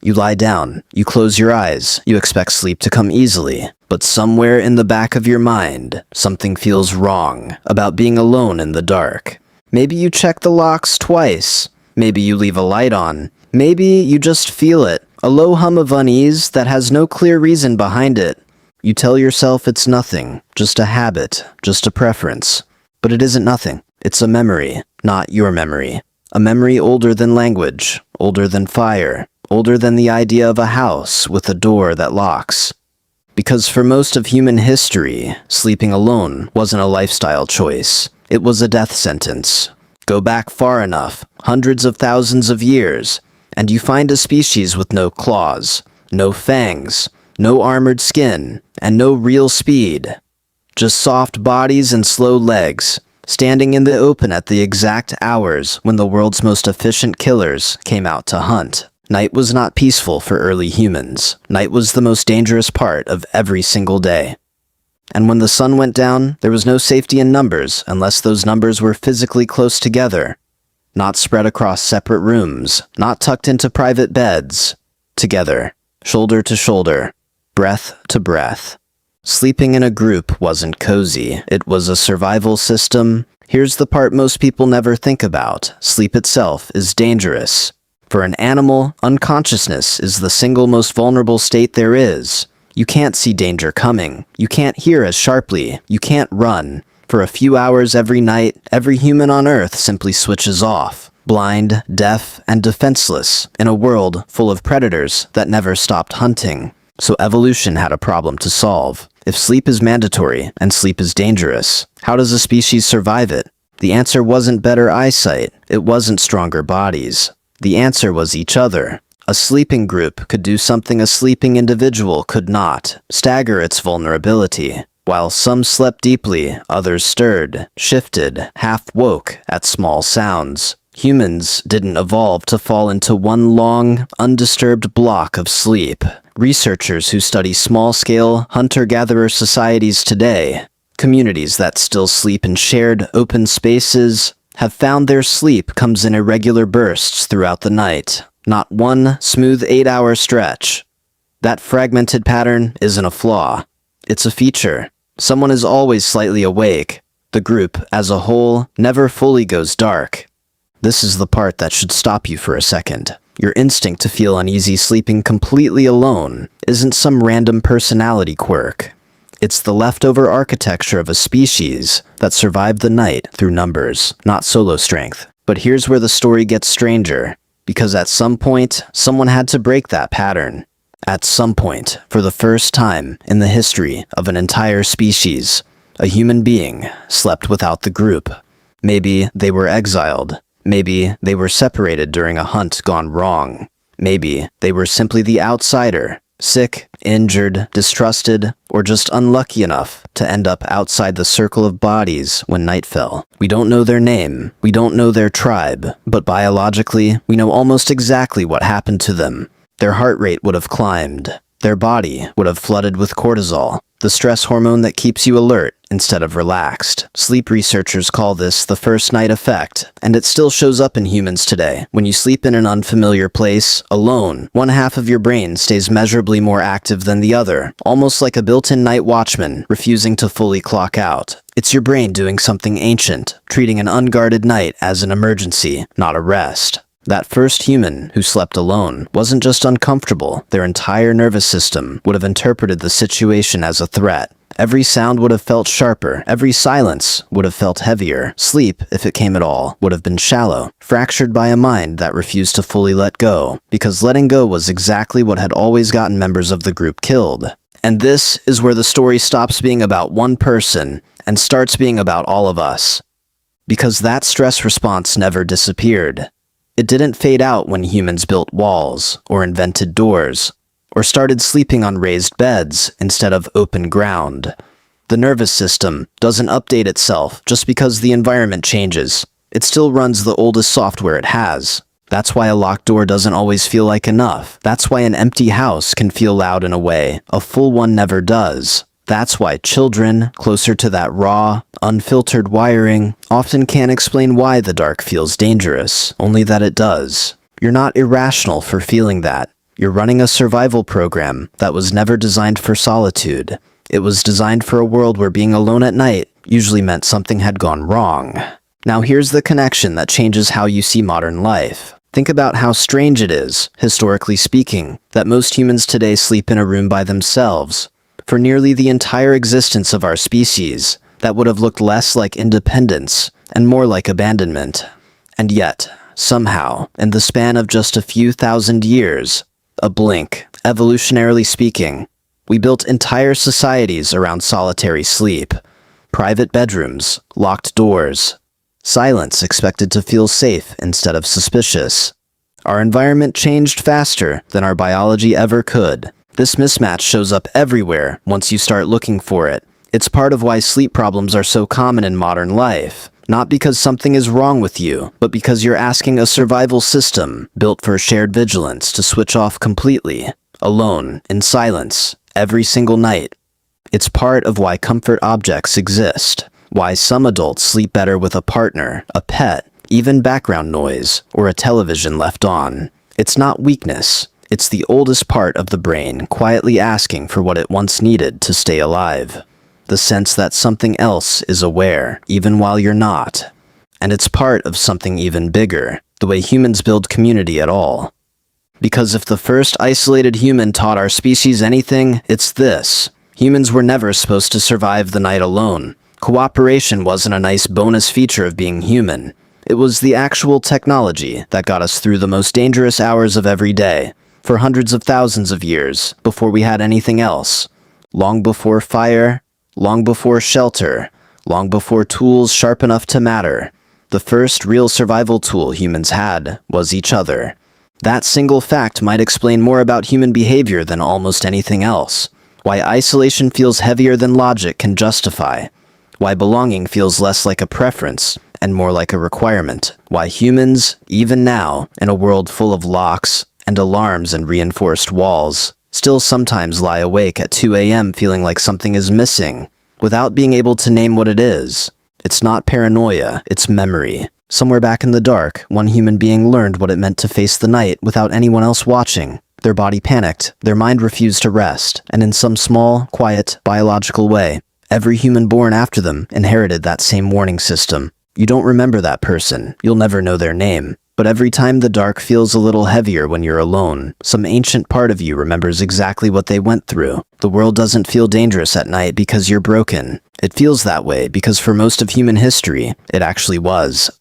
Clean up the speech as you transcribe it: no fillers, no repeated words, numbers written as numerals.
You lie down, you close your eyes, you expect sleep to come easily. But somewhere in the back of your mind, something feels wrong about being alone in the dark. Maybe you check the locks twice. Maybe you leave a light on. Maybe you just feel it, a low hum of unease that has no clear reason behind it. You tell yourself it's nothing, just a habit, just a preference. But it isn't nothing. It's a memory, not your memory. A memory older than language, older than fire, older than the idea of a house with a door that locks. Because for most of human history, sleeping alone wasn't a lifestyle choice. It was a death sentence. Go back far enough, hundreds of thousands of years, and you find a species with no claws, no fangs, no armored skin, and no real speed. Just soft bodies and slow legs, standing in the open at the exact hours when the world's most efficient killers came out to hunt. Night was not peaceful for early humans. Night was the most dangerous part of every single day. And when the sun went down, there was no safety in numbers unless those numbers were physically close together, not spread across separate rooms, not tucked into private beds. Together, shoulder to shoulder, breath to breath. Sleeping in a group wasn't cozy. It was a survival system. Here's the part most people never think about. Sleep itself is dangerous. For an animal, unconsciousness is the single most vulnerable state there is. You can't see danger coming. You can't hear as sharply. You can't run. For a few hours every night, every human on Earth simply switches off. Blind, deaf, and defenseless in a world full of predators that never stopped hunting. So evolution had a problem to solve. If sleep is mandatory and sleep is dangerous, how does a species survive it? The answer wasn't better eyesight. It wasn't stronger bodies. The answer was each other. A sleeping group could do something a sleeping individual could not, stagger its vulnerability. While some slept deeply, others stirred, shifted, half woke at small sounds. Humans didn't evolve to fall into one long, undisturbed block of sleep. Researchers who study small-scale, hunter-gatherer societies today, communities that still sleep in shared, open spaces, have found their sleep comes in irregular bursts throughout the night. Not one smooth 8-hour stretch. That fragmented pattern isn't a flaw. It's a feature. Someone is always slightly awake. The group, as a whole, never fully goes dark. This is the part that should stop you for a second. Your instinct to feel uneasy sleeping completely alone isn't some random personality quirk. It's the leftover architecture of a species that survived the night through numbers, not solo strength. But here's where the story gets stranger, because at some point, someone had to break that pattern. At some point, for the first time in the history of an entire species, a human being slept without the group. Maybe they were exiled. Maybe they were separated during a hunt gone wrong. Maybe they were simply the outsider, sick, injured, distrusted, or just unlucky enough to end up outside the circle of bodies when night fell. We don't know their name, we don't know their tribe, but biologically, we know almost exactly what happened to them. Their heart rate would have climbed. Their body would have flooded with cortisol, the stress hormone that keeps you alert instead of relaxed. Sleep researchers call this the first night effect, and it still shows up in humans today. When you sleep in an unfamiliar place, alone, one half of your brain stays measurably more active than the other, almost like a built-in night watchman refusing to fully clock out. It's your brain doing something ancient, treating an unguarded night as an emergency, not a rest. That first human who slept alone wasn't just uncomfortable. Their entire nervous system would have interpreted the situation as a threat. Every sound would have felt sharper. Every silence would have felt heavier. Sleep, if it came at all, would have been shallow, fractured by a mind that refused to fully let go, because letting go was exactly what had always gotten members of the group killed. And this is where the story stops being about one person and starts being about all of us. Because that stress response never disappeared. It didn't fade out when humans built walls, or invented doors, or started sleeping on raised beds instead of open ground. The nervous system doesn't update itself just because the environment changes. It still runs the oldest software it has. That's why a locked door doesn't always feel like enough. That's why an empty house can feel loud in a way a full one never does. That's why children, closer to that raw, unfiltered wiring, often can't explain why the dark feels dangerous, only that it does. You're not irrational for feeling that. You're running a survival program that was never designed for solitude. It was designed for a world where being alone at night usually meant something had gone wrong. Now here's the connection that changes how you see modern life. Think about how strange it is, historically speaking, that most humans today sleep in a room by themselves. For nearly the entire existence of our species, that would have looked less like independence and more like abandonment. And yet, somehow, in the span of just a few thousand years, a blink, evolutionarily speaking, we built entire societies around solitary sleep. Private bedrooms, locked doors, silence expected to feel safe instead of suspicious. Our environment changed faster than our biology ever could. This mismatch shows up everywhere once you start looking for it. It's part of why sleep problems are so common in modern life. Not because something is wrong with you, but because you're asking a survival system built for shared vigilance to switch off completely, alone, in silence, every single night. It's part of why comfort objects exist, why some adults sleep better with a partner, a pet, even background noise, or a television left on. It's not weakness. It's the oldest part of the brain quietly asking for what it once needed to stay alive. The sense that something else is aware, even while you're not. And it's part of something even bigger, the way humans build community at all. Because if the first isolated human taught our species anything, it's this. Humans were never supposed to survive the night alone. Cooperation wasn't a nice bonus feature of being human. It was the actual technology that got us through the most dangerous hours of every day, for hundreds of thousands of years, before we had anything else. Long before fire, long before shelter, long before tools sharp enough to matter. The first real survival tool humans had was each other. That single fact might explain more about human behavior than almost anything else. Why isolation feels heavier than logic can justify. Why belonging feels less like a preference and more like a requirement. Why humans, even now, in a world full of locks and alarms and reinforced walls, still sometimes lie awake at 2 a.m. feeling like something is missing, without being able to name what it is. It's not paranoia, it's memory. Somewhere back in the dark, one human being learned what it meant to face the night without anyone else watching. Their body panicked, their mind refused to rest, and in some small, quiet, biological way, every human born after them inherited that same warning system. You don't remember that person, you'll never know their name. But every time the dark feels a little heavier when you're alone, some ancient part of you remembers exactly what they went through. The world doesn't feel dangerous at night because you're broken. It feels that way because for most of human history, it actually was.